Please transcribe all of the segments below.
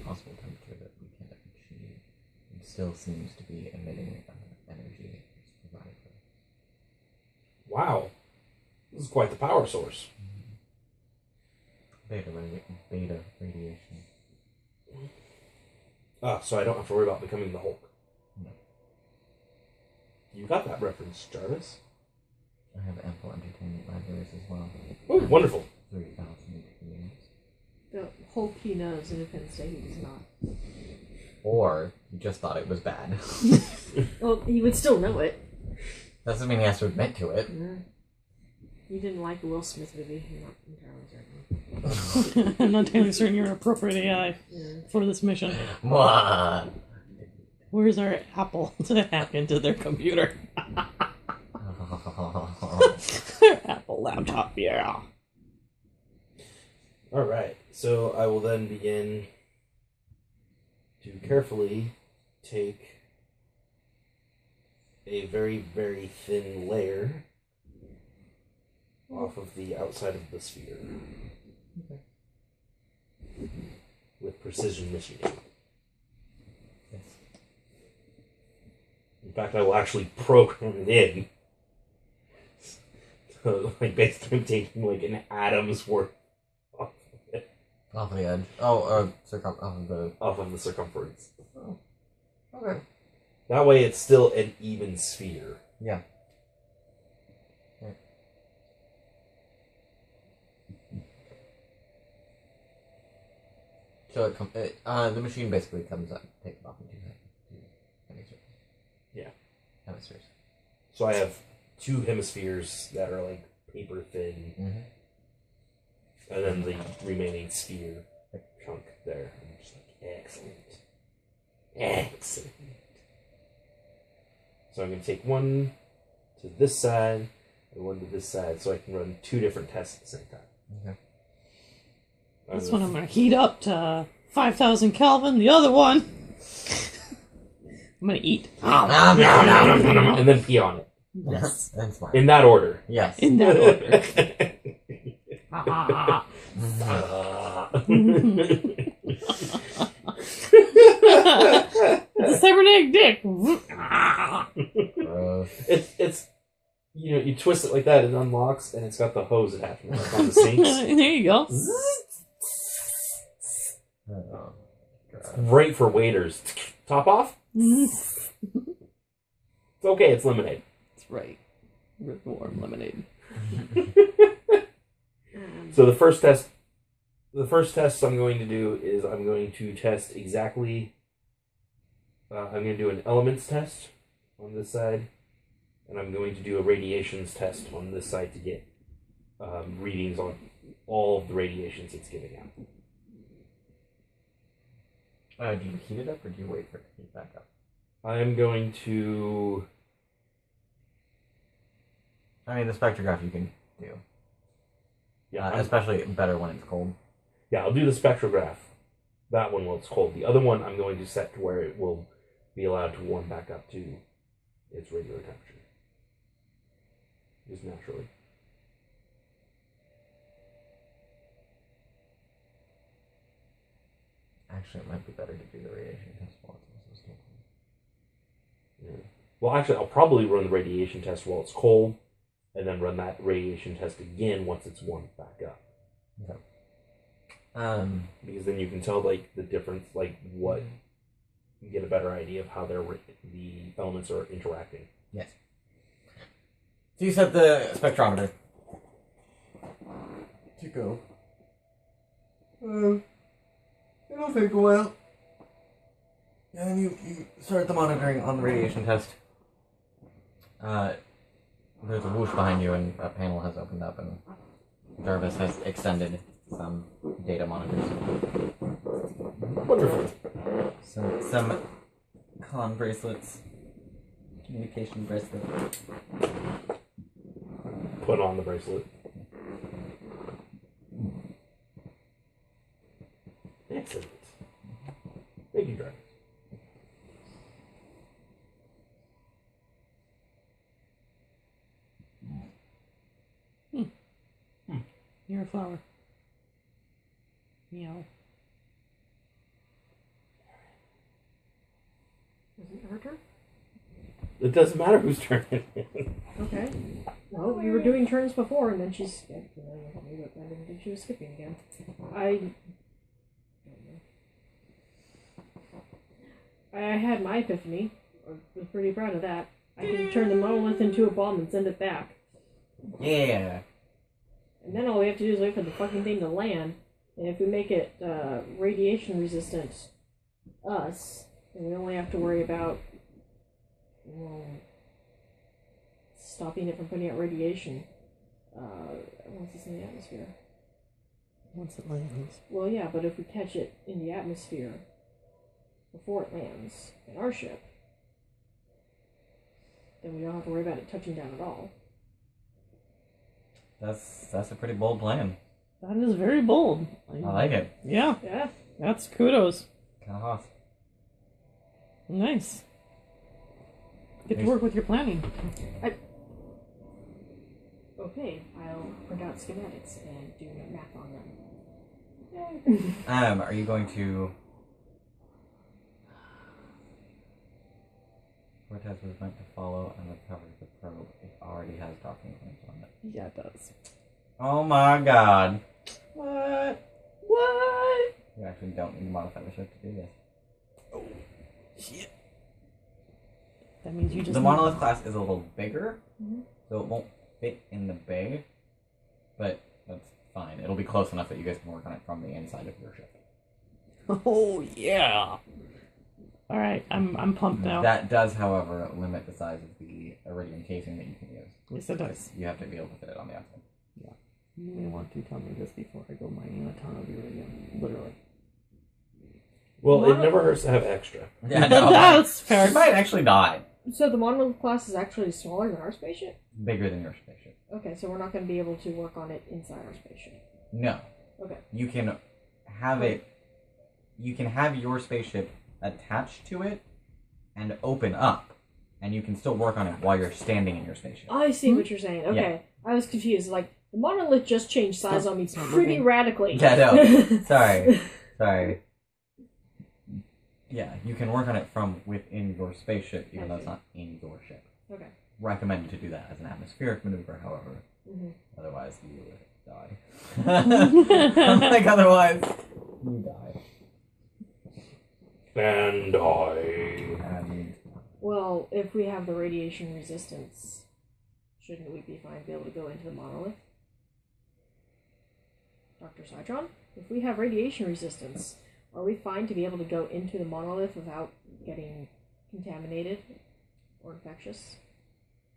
possible temperature that we can achieve. It still seems to be emitting energy it's provided for. Wow. This is quite the power source. Beta radiation. So I don't have to worry about becoming the Hulk. No. You got that reference, Jarvis. I have ample entertainment libraries as well. Oh, wonderful. 3,000 games. The Hulk he knows, and Independence Day he does not. Or he just thought it was bad. Well, he would still know it. Doesn't mean he has to admit to it. Yeah. You didn't like the Will Smith movie. I'm not entirely certain. I'm not entirely certain you're appropriate AI for this mission. Mwah. Where's our Apple to hack into their computer? Their Apple laptop, yeah. Alright, so I will then begin to carefully take a very, very thin layer off of the outside of the sphere. Okay. With precision machining. Yes. In fact, I will actually program it in. So, like, basically I'm taking, like, an atom's worth off of it. Off the edge. Oh, Off of the circumference. Oh. Okay. That way it's still an even sphere. Yeah. Okay. So the machine basically comes up, takes it off in 2 seconds. Hemispheres. Yeah. Hemispheres. So I have 2 hemispheres that are, like, paper thin. Mm-hmm. And then the remaining sphere chunk there. I'm just like, excellent. Excellent. So I'm going to take one to this side and one to this side so I can run 2 different tests at the same time. Okay. This one I'm going to heat up to 5,000 Kelvin. The other one, I'm going to eat. And then pee on it. Yes, that's fine. In that order. Yes. In that order. It's a cybernetic dick. Gross. It's you know, you twist it like that, it unlocks, and it's got the hose attachment like on the sinks. There you go. Oh, God. Great for waiters. Top off? It's okay, it's lemonade. That's right. Really warm lemonade. So the first test I'm going to do is I'm going to test exactly. I'm going to do an elements test on this side, and I'm going to do a radiations test on this side to get readings on all of the radiations it's giving out. Do you heat it up or do you wait for it to heat back up? I'm going to. I mean, the spectrograph you can do. Yeah, especially better when it's cold. Yeah, I'll do the spectrograph. That one while it's cold. The other one I'm going to set to where it will be allowed to warm back up to its regular temperature. Just naturally. Actually, it might be better to do the radiation test while it's also still cold. Yeah. Well, actually, I'll probably run the radiation test while it's cold, and then run that radiation test again once it's warmed back up. Okay. Because then you can tell, like, the difference, like, what... You get a better idea of how the elements are interacting. Yes. So you set the spectrometer to go. It'll take a while. And then you start the monitoring on the radiation test. There's a whoosh behind you, and a panel has opened up, and Jarvis has extended some data monitors. Wonderful. Some con bracelets. Communication bracelet. Put on the bracelet. Excellent. Thank you, Dragon. You're a flower. Meow. Isn't it her turn? It doesn't matter whose turn it is. Okay. Well, we were doing turns before, and then she's. Yeah, I didn't think she was skipping again. I had my epiphany. I was pretty proud of that. I can turn the monolith into a bomb and send it back. Yeah. And then all we have to do is wait for the fucking thing to land. And if we make it radiation resistant, then we only have to worry about stopping it from putting out radiation once it's in the atmosphere. Once it lands. Well, yeah, but if we catch it in the atmosphere before it lands in our ship, then we don't have to worry about it touching down at all. That's a pretty bold plan. That is very bold. I like it. Yeah, Yeah. that's kudos. Kind of hot. Nice. Get to work with your planning. Okay, I'll print out schematics and do math on them. Are you going to? Cortez was meant to follow and recover the probe. It already has docking points on it. Yeah, it does. Oh my god. What? You actually don't need to modify the ship to do this. Oh, shit. That means you just. The monolith class is a little bigger, Mhm. so it won't fit in the bay, but that's fine. It'll be close enough that you guys can work on it from the inside of your ship. Oh yeah. All right, I'm pumped now. That does, however, limit the size of the iridium casing that you can use. Yes, it does. You have to be able to fit it on the outside. Yeah. You may want to tell me this before I go mining a ton of uranium. Literally. Well, it never hurts to have extra. Yeah, no, That's fair. you might actually die. So the monolith class is actually smaller than our spaceship? Bigger than your spaceship. Okay, so we're not going to be able to work on it inside our spaceship. No. Okay. You can have it. You can have your spaceship attached to it and open up, and you can still work on it while you're standing in your spaceship. I see what you're saying. Okay. I was confused. Like, the monolith just changed size on me not pretty moving. radically. Yeah, no. Sorry. Yeah, you can work on it from within your spaceship, even though it's not in your ship. Okay. Recommended to do that as an atmospheric maneuver, however. Mm-hmm. Otherwise, you would die. Like, otherwise, you die. And I. And Well, if we have the radiation resistance, shouldn't we be fine to be able to go into the monolith? Dr. Citron? If we have radiation resistance, are we fine to be able to go into the monolith without getting contaminated or infectious?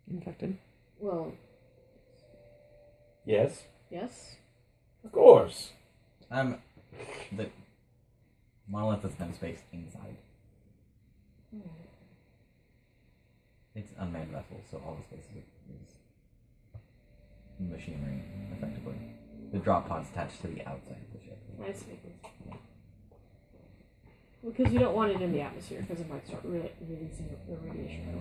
Infected. Well, Yes, yes? of course. the monolith has been spaced inside. It's unmanned vessel, so all the space is machinery, effectively. The drop pod's attached to the outside of the ship. I see. Because you don't want it in the atmosphere, because it might start releasing the radiation right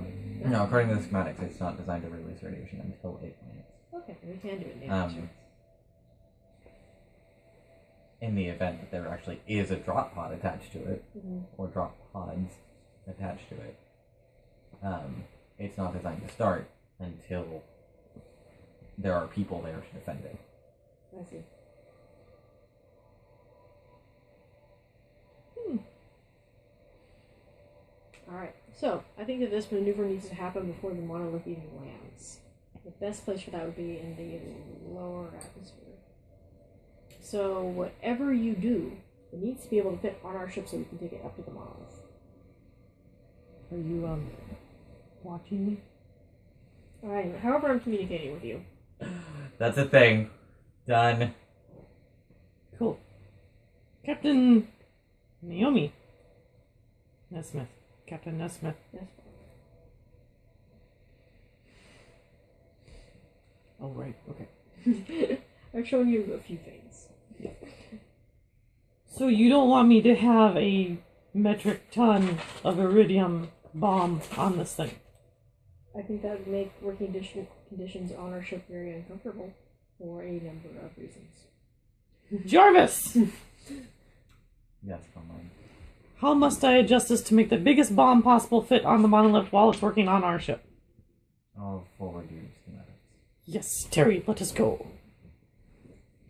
away. No, according to the schematics, it's not designed to release radiation until it lands. Okay, we can do it in the atmosphere. In the event that there actually is a drop pod attached to it, Mhm. or drop pods attached to it, it's not designed to start until there are people there to defend it. I see. Alright, so I think that this maneuver needs to happen before the monolith even lands. The best place for that would be in the lower atmosphere. So whatever you do, it needs to be able to fit on our ship so we can take it up to the monolith. Are you watching me? Alright, however I'm communicating with you. That's a thing. Done. Cool. Captain Naomi Nesmith. Captain Nesmith. Yes. Oh, right. Okay. I've shown you a few things. So you don't want me to have a metric ton of iridium bomb on this thing? I think that would make working conditions on our ship very uncomfortable for a number of reasons. Jarvis! Yes, come on. How must I adjust this to make the biggest bomb possible fit on the monolith while it's working on our ship? I'll forward you schematics. Yes, Terry, let us go.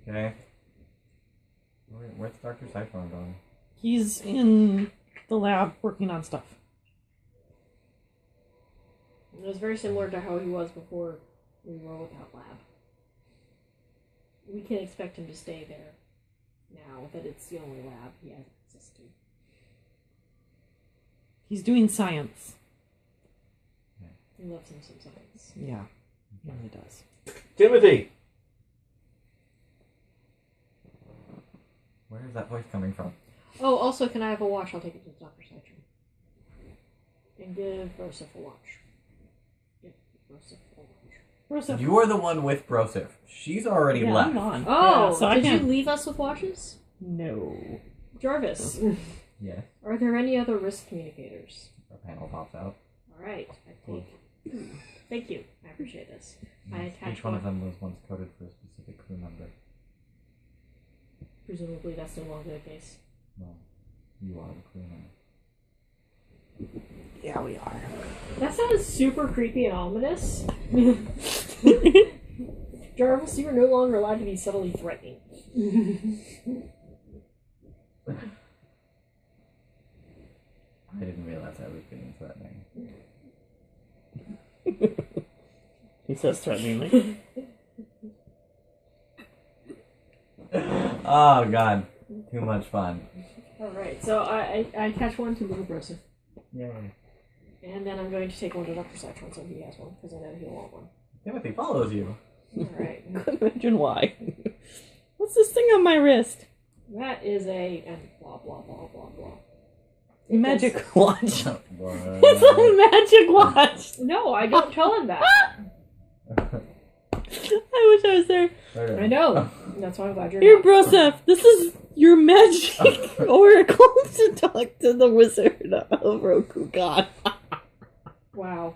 Okay. Where's Dr. Cyclone going? He's in the lab working on stuff. It was very similar to how he was before we were without lab. We can expect him to stay there now that it's the only lab he has access to. He's doing science. He loves him some science. Yeah, he really does. Timothy! Where is that voice coming from? Oh, also, can I have a watch? I'll take it to Dr. Citron. And give Broseph a watch. Give Broseph a watch. Broseph. You are the one with Broseph. She's already Yeah, left. I'm on. Oh, Yeah, so I did you can't. leave us with watches? No. Jarvis, Yes. are there any other risk communicators? Our panel pops out. Alright, I take... Thank you. I appreciate this. I attach Each one of them was once coded for a specific crew member. Presumably that's no longer the case. Well, you are the crew member. Yeah, we are. That sounds super creepy and ominous. Jarvis, you are no longer allowed to be subtly threatening. I didn't realize I was being threatening. He says threateningly. Oh god. Too much fun. Alright, so I attach one to little Broseph. Yay. And then I'm going to take one to Dr. Citron so he has one, because I know he'll want one. Timothy follows you. Alright. Couldn't imagine why. What's this thing on my wrist? That is a... and blah, blah, blah, blah, blah. Magic watch. What? It's a magic watch. No, I don't tell him that. I wish I was there. I know. That's why I'm glad you're Here, not. Broseph, this is your magic oracle to talk to the wizard of Rokugan. Wow.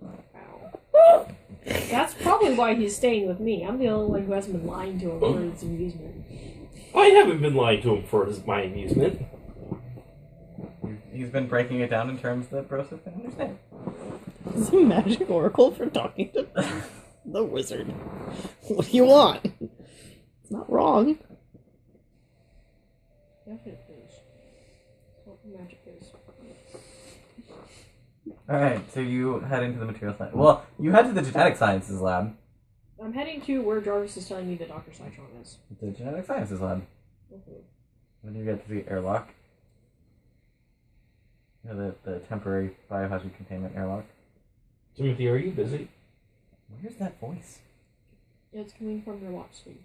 Wow. That's probably why he's staying with me. I'm the only one who hasn't been lying to him for his amusement. I haven't been lying to him for my amusement. He's been breaking it down in terms that Broseph can understand. It's a magic oracle for talking to the wizard. What do you want? It's not wrong. Definite news. What magic is. Alright, so you head into the material science. Well, you head to the genetic sciences lab. I'm heading to where Jarvis is telling me that Dr. Citron is. The genetic sciences lab. When you get to the airlock. You know, the temporary biohazard containment airlock. Timothy, are you busy? Where's that voice? It's coming from your watch screen.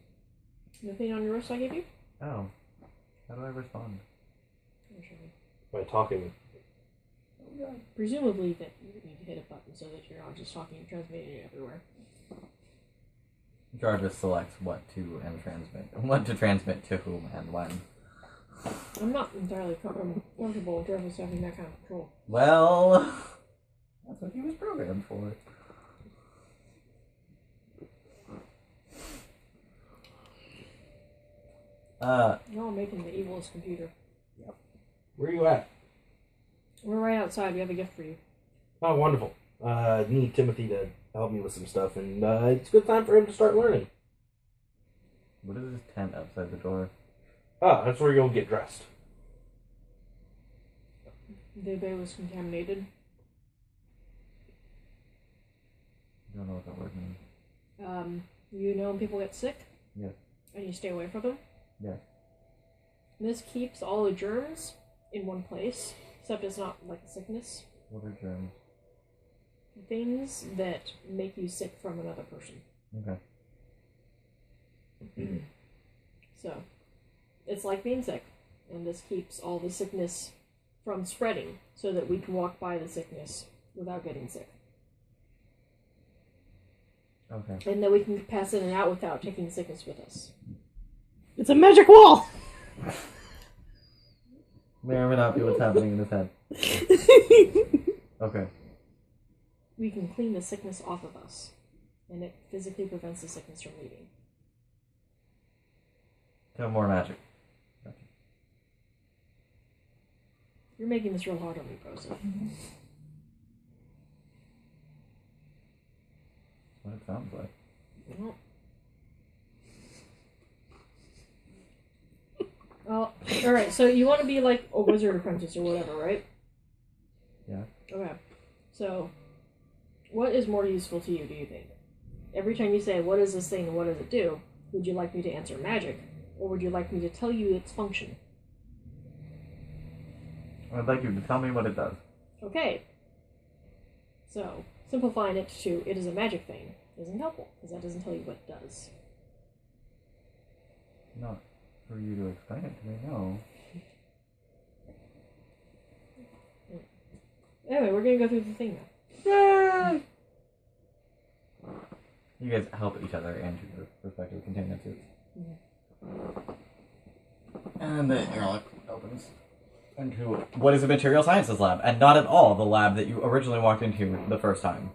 Nothing on your wrist I gave you? Oh. How do I respond? I'll show you. By talking. Presumably that you would need to hit a button so that you're not just talking and transmitting it everywhere. Jarvis selects what to transmit to whom and when. I'm not entirely comfortable with Jarvis having that kind of control. Well, that's what he was programmed for. You're all making the evilest computer. Where are you at? We're right outside. We have a gift for you. Oh, wonderful. Need Timothy to help me with some stuff, and it's a good time for him to start learning. What is this tent outside the door? Ah, that's where you'll get dressed. The bay was contaminated. I don't know what that word means. You know when people get sick? Yes. And you stay away from them? Yes. This keeps all the germs in one place, except it's not like a sickness. What are germs? Things that make you sick from another person. Okay. So, it's like being sick, and this keeps all the sickness from spreading, so that we can walk by the sickness without getting sick. Okay. And then we can pass in and out without taking the sickness with us. It's a magic wall! May or may not be what's happening in his head. Okay. We can clean the sickness off of us, and it physically prevents the sickness from leaving. No more magic. Gotcha. You're making this real hard on me, Joseph. That's what it sounds like. Well, alright, so you want to be like a wizard apprentice or whatever, right? Yeah. Okay. So, what is more useful to you, do you think? Every time you say, what is this thing and what does it do, would you like me to answer magic? Or would you like me to tell you its function? I'd like you to tell me what it does. Okay. So, simplifying it to it is a magic thing isn't helpful, because that doesn't tell you what it does. Not for you to explain it to me, no. Anyway, we're gonna go through the thing now. You guys help each other and your respective containment suits. And the airlock opens into what is a material sciences lab, and not at all the lab that you originally walked into the first time.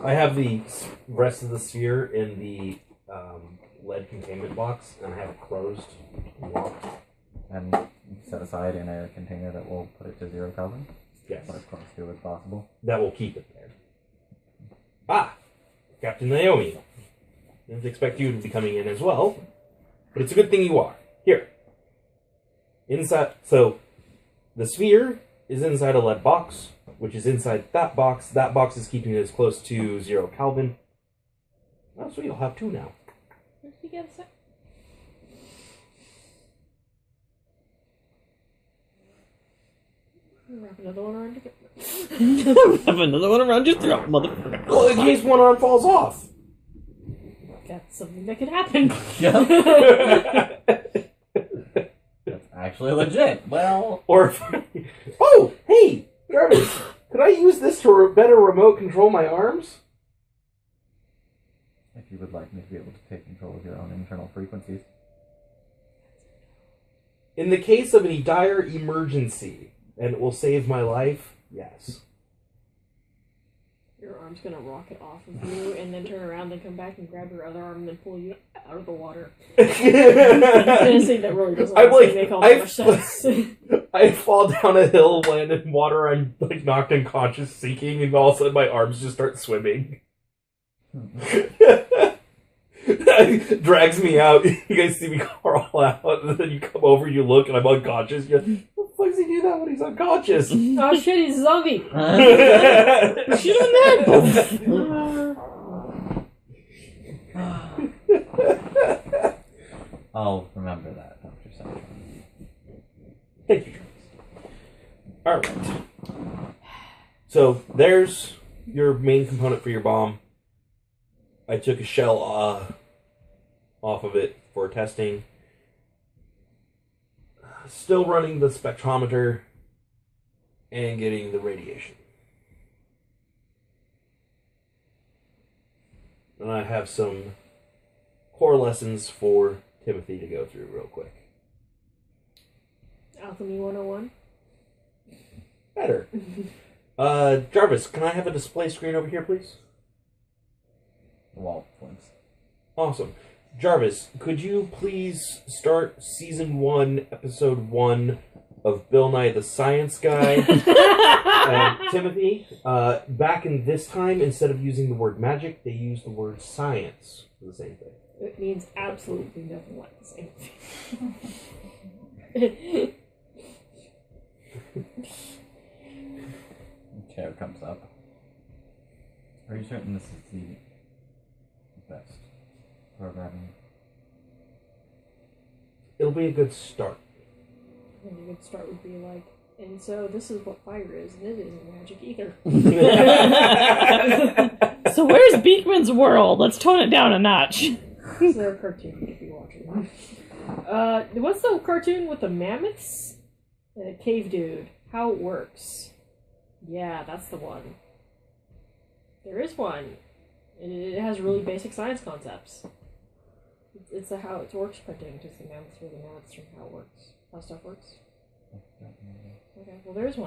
I have the rest of the sphere in the lead containment box, and I have it closed and locked. And set aside in a container that will put it to 0 Kelvin. Yes. Or as close to as possible. That will keep it there. Ah! Captain Naomi. Didn't expect you to be coming in as well, but it's a good thing you are. Here. Inside, so the sphere is inside a lead box, which is inside that box. That box is keeping it as close to 0 Kelvin. Oh, so you'll have 2 now. Where did you get a sec? Wrap another one around your Have another one around your throat, motherfucker. Well, in case one arm falls off. That's something that could happen. That's actually legit. Well... Or if, oh, hey, Jarvis, could I use this to better remote control my arms? If you would like me to be able to take control of your own internal frequencies. In the case of any dire emergency, and it will save my life, yes. Your arm's gonna rocket off of you and then turn around, then come back and grab your other arm and then pull you out of the water. I'm gonna say that really doesn't make all that much sense. I fall down a hill, land in water, I'm like knocked unconscious, sinking, and all of a sudden my arms just start swimming. Drags me out. You guys see me crawl out, and then you come over, you look, and I'm unconscious. You're like, what the fuck does he do that when he's unconscious? Oh shit, he's a zombie! Shoot him then! I'll remember that, Dr. Satchel. Thank you, Charles. Alright. So, there's your main component for your bomb. I took a shell off of it for testing. Still running the spectrometer and getting the radiation. And I have some core lessons for Timothy to go through real quick. Alchemy 101? Better. Jarvis, can I have a display screen over here, please? The wall flips. Awesome. Jarvis, could you please start Season 1, Episode 1 of Bill Nye the Science Guy? Timothy, back in this time, instead of using the word magic, they use the word science for the same thing. It means absolutely nothing like the same thing. Chair comes up. Are you certain this is the best programming? It'll be a good start. And a good start would be like, and so this is what fire is, and it isn't magic either. So where's Beekman's World? Let's tone it down a notch. It's a cartoon if you're watching. What's the cartoon with the mammoths? And a cave dude. How it works. Yeah, that's the one. There is one. It has really basic science concepts. It's a how it works cartoon, just the mammoths from how it works. How stuff works. Okay, well there's one.